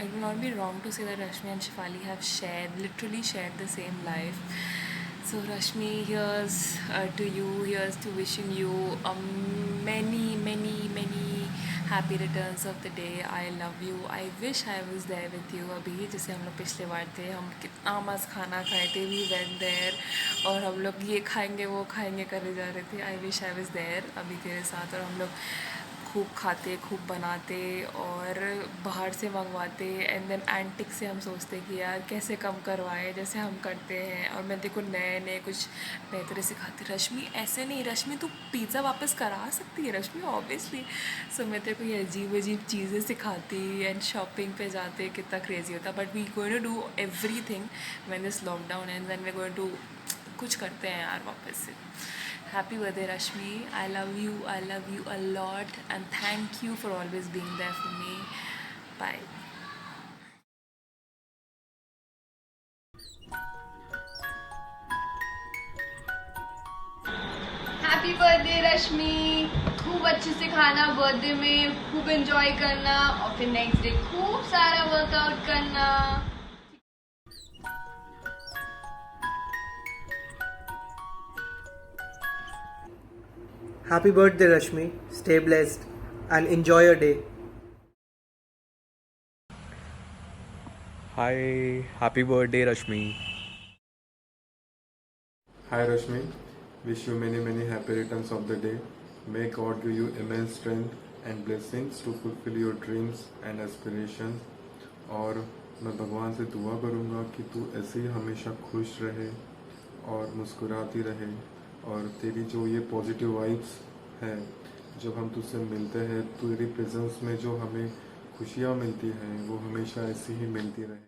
it would not be wrong to say that Rashmi and Shefali have literally shared the same life. So Rashmi, here's to you. Here's to wishing you many, many, many happy returns of the day. I love you. I wish I was there with you. अभी जैसे हम लोग पिछले बार थे, हम कितना मस्त खाना खाए थे. We went there और हम लोग ये खाएंगे वो खाएंगे करे जा रहे थे. I wish I was there अभी तेरे साथ, और हम लोग खूब खाते, खूब बनाते और बाहर से मंगवाते. एंड देन एंटिक से हम सोचते कि यार कैसे कम करवाएं जैसे हम करते हैं. और मैं देखो नए नए कुछ नए तरह सिखाती. रश्मि ऐसे नहीं, रश्मि तू पिज़्ज़ा वापस करा सकती है रश्मि ऑब्वियसली. सो मैं तेरे को ये अजीब अजीब चीज़ें सिखाती एंड शॉपिंग पे जाते. कितना क्रेजी होता. But we going to do everything when this lockdown and then we going to कुछ करते हैं यार वापस से. Happy birthday, Rashmi. I love you. I love you a lot. And thank you for always being there for me. Bye. Happy birthday Rashmi. खूब अच्छे से खाना बर्थडे में, खूब एंजॉय करना और फिर नेक्स्ट डे खूब सारा वर्कआउट करना. Happy birthday, Rashmi. Stay blessed and enjoy your day. Hi, happy birthday, Rashmi. Hi Rashmi, wish you many happy returns of the day. May God give you immense strength and blessings to fulfill your dreams and aspirations. और मैं भगवान से दुआ करूँगा कि तू ऐसे ही हमेशा खुश रहे और मुस्कुराती रहे. और तेरी जो ये पॉजिटिव वाइब्स हैं, जब हम तुझसे मिलते हैं, तेरी प्रेजेंस में जो हमें खुशियाँ मिलती हैं वो हमेशा ऐसी ही मिलती रहे.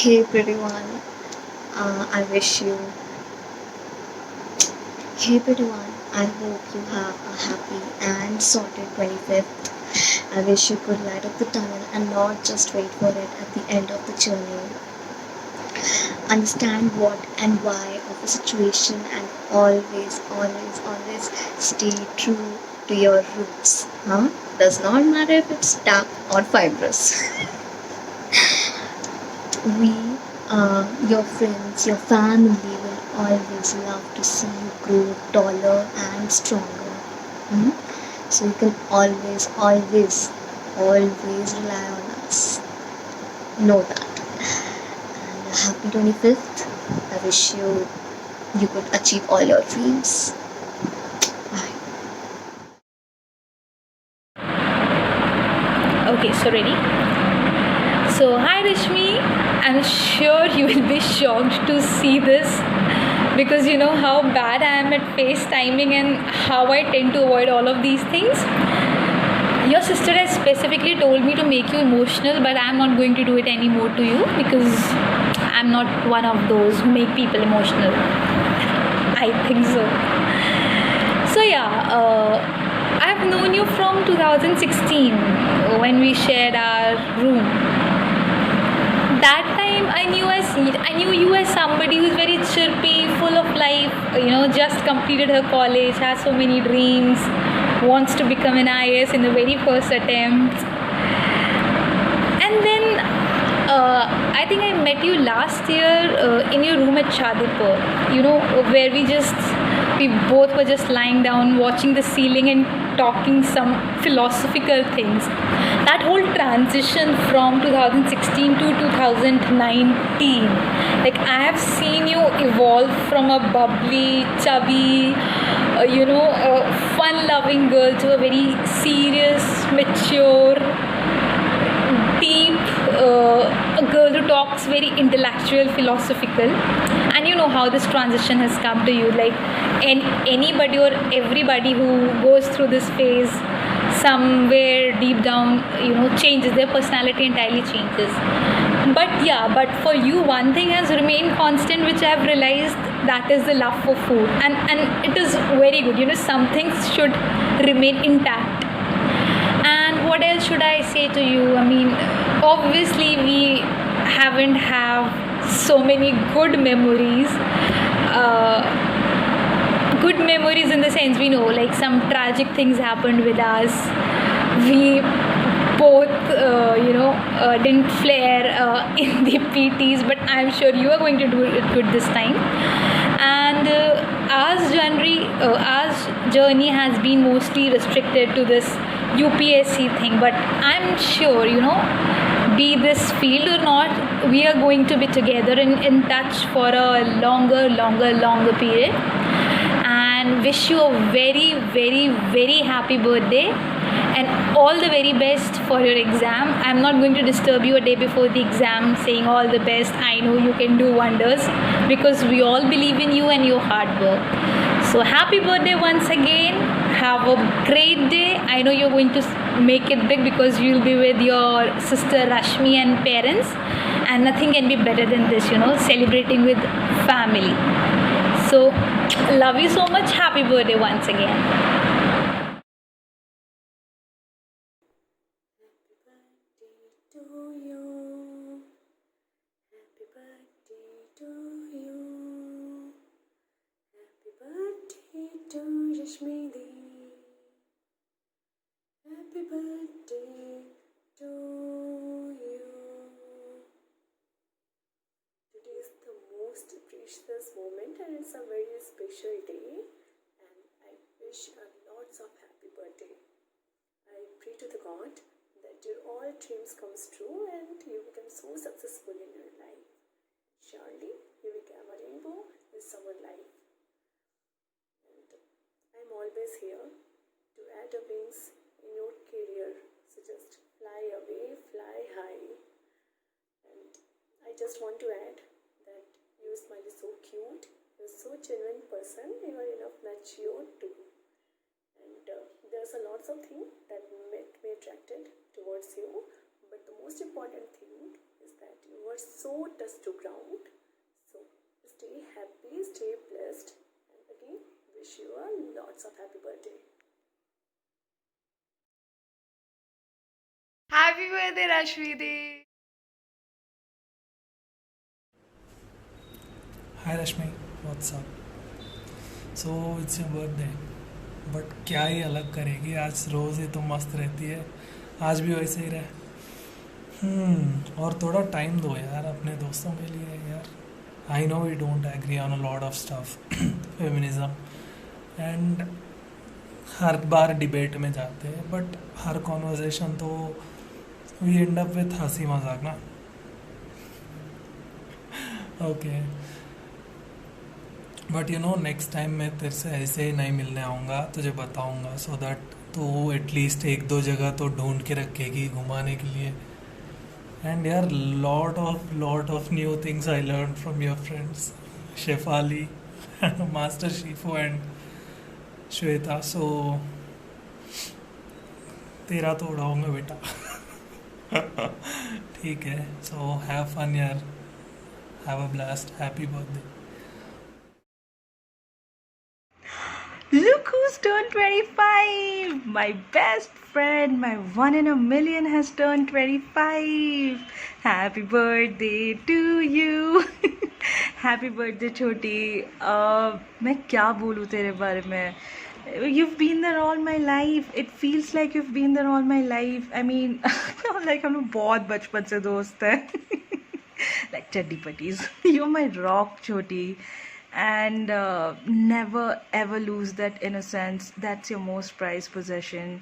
Hey pretty one, I wish you. Hey pretty one, I hope you have a happy and sorted 25th. I wish you could light up the tunnel and not just wait for it at the end of the journey. Understand what and why of a situation and always stay true to your roots. Does not matter if it's dark or fibrous. We, your friends, your family will always love to see you grow taller and stronger. So you can always rely on us. Know that. And happy 25th. I wish you could achieve all your dreams. Bye. Okay, so ready? So hi Rashmi, I'm sure you will be shocked to see this because you know how bad I am at FaceTiming and how I tend to avoid all of these things. Your sister has specifically told me to make you emotional, but I'm not going to do it anymore to you because I'm not one of those who make people emotional. I think so. So yeah, I've known you from 2016 when we shared our room. That time I knew you as somebody who's very chirpy, full of life, just completed her college, has so many dreams, wants to become an IAS in the very first attempt. And then I think I met you last year in your room at Shadipur, where we both were just lying down watching the ceiling and talking some philosophical things. That whole transition from 2016 to 2019, like I have seen you evolve from a bubbly, chubby, fun-loving girl to a very serious, mature, deep, a girl who talks very intellectual, philosophical. And you know how this transition has come to you, like anybody or everybody who goes through this phase somewhere deep down, changes, their personality entirely changes. But for you, one thing has remained constant, which I have realized, that is the love for food. And it is very good, some things should remain intact. And what else should I say to you? I mean, obviously we haven't have so many good memories, good memories in the sense we know like some tragic things happened with us. We both, didn't flare in the PTs, but I'm sure you are going to do it good this time. And our journey has been mostly restricted to this UPSC thing, but I'm sure, be this field or not, we are going to be together in touch for a longer period. And wish you a very, very, very happy birthday and all the very best for your exam. I'm not going to disturb you a day before the exam saying all the best. I know you can do wonders because we all believe in you and your hard work. So happy birthday once again. Have a great day. I know you're going to make it big because you'll be with your sister Rashmi and parents, and nothing can be better than this, celebrating with family. So love you so much. Happy birthday once again. Rashmi Di, happy birthday to you. Today is the most precious moment and it's a very special day, and I wish you lots of happy birthday. I pray to the God that your all dreams comes true and you become so successful in your life. Surely you become a rainbow in someone's life. I'm always here to add a wings in your career. So just fly away, fly high. And I just want to add that your smile is so cute. You're so genuine person. You are enough mature too. And there's a lots of things that make me attracted towards you. But the most important thing is that you are so touch to ground. So stay happy, stay blessed. And again, wish you lots of happy birthday. Happy birthday, Rashmi Di. Hi Rashmi, what's up? So it's your birthday, but क्या ही अलग करेगी, आज रोज़ ही तो मस्त रहती है, आज भी वैसे ही रहे। और थोड़ा टाइम दो यार अपने दोस्तों के लिए यार। I know we don't agree on a lot of stuff, feminism, and her bar debate में जाते हैं, बट हर कॉन्वर्जेशन तो वी एंड अप विथ हंसी मजाक ना। ओके, बट नेक्स्ट टाइम मैं तेरे से ऐसे ही नहीं मिलने आऊँगा, तुझे बताऊँगा, सो दैट तू एटलीस्ट एक दो जगह तो ढूंढ के रखेगी घुमाने के लिए। एंड यार lot of new things I learn from your friends Shefali, master Shifo and Shweta. So तेरा तो उड़ाऊंगा बेटा। ठीक है, सो हैव फन यार, have a blast, happy birthday. Look who's turned 25! My best friend, my one in a million has turned 25. Happy birthday to you. Happy birthday छोटी। मैं क्या बोलूँ तेरे बारे में? You've been there all my life. It feels like you've been there all my life. I mean, like हम लोग बहुत बचपन से दोस्त हैं। Like चड्डी पट्टीज। You're my rock छोटी. And never ever lose that innocence. That's your most prized possession.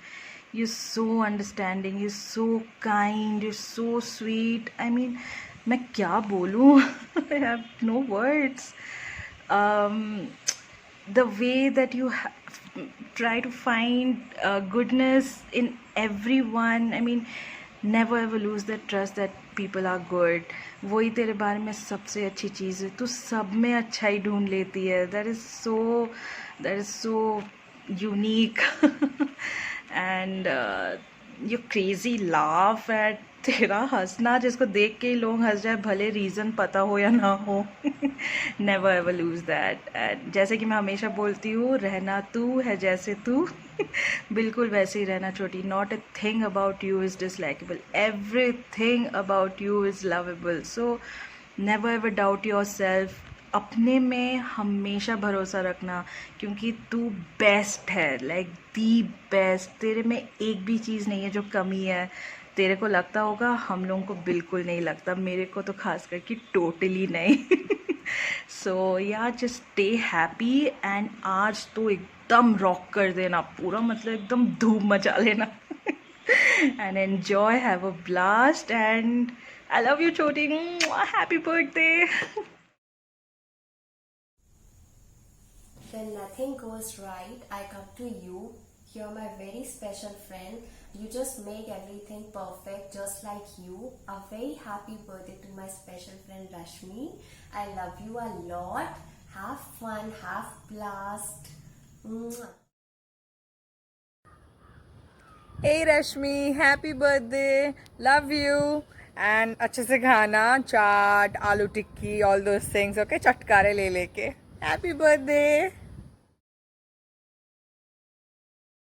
You're so understanding, you're so kind, you're so sweet. I mean, मैं क्या बोलूँ? I have no words. The way that you try to find goodness in everyone. I mean, never ever lose that trust that people are good. वही तेरे बारे में सबसे अच्छी चीज़ है, तू सब में अच्छा ही ढूंढ लेती है. That is so unique. And your crazy laugh at तेरा हंसना जिसको देख के ही लोग हंस जाए, भले रीज़न पता हो या ना हो. Never ever lose that. And जैसे कि मैं हमेशा बोलती हूँ, रहना तू है जैसे तू, बिल्कुल वैसे ही रहना छोटी. Not a thing about you is dislikable. Everything about you is lovable. So never ever doubt yourself. अपने में हमेशा भरोसा रखना, क्योंकि तू बेस्ट है, लाइक दी बेस्ट। तेरे में एक भी चीज़ नहीं है जो कमी है। तेरे को लगता होगा, हम लोगों को बिल्कुल नहीं लगता, मेरे को तो खास करके टोटली नहीं। सो या जस्ट स्टे हैप्पी एंड आज तो एकदम रॉक कर देना पूरा, मतलब एकदम धूम मचा लेना। And enjoy, have a blast and I love you छोटी, happy birthday. When nothing goes right, I come to you. You're my very special friend. You just make everything perfect, just like you. A very happy birthday to my special friend Rashmi. I love you a lot. Have fun, have blast. Mwah. Hey Rashmi, happy birthday. Love you. And अच्छे से खाना, चाट, आलू टिक्की, all those things. Okay, चटकारे ले लेके. Happy birthday.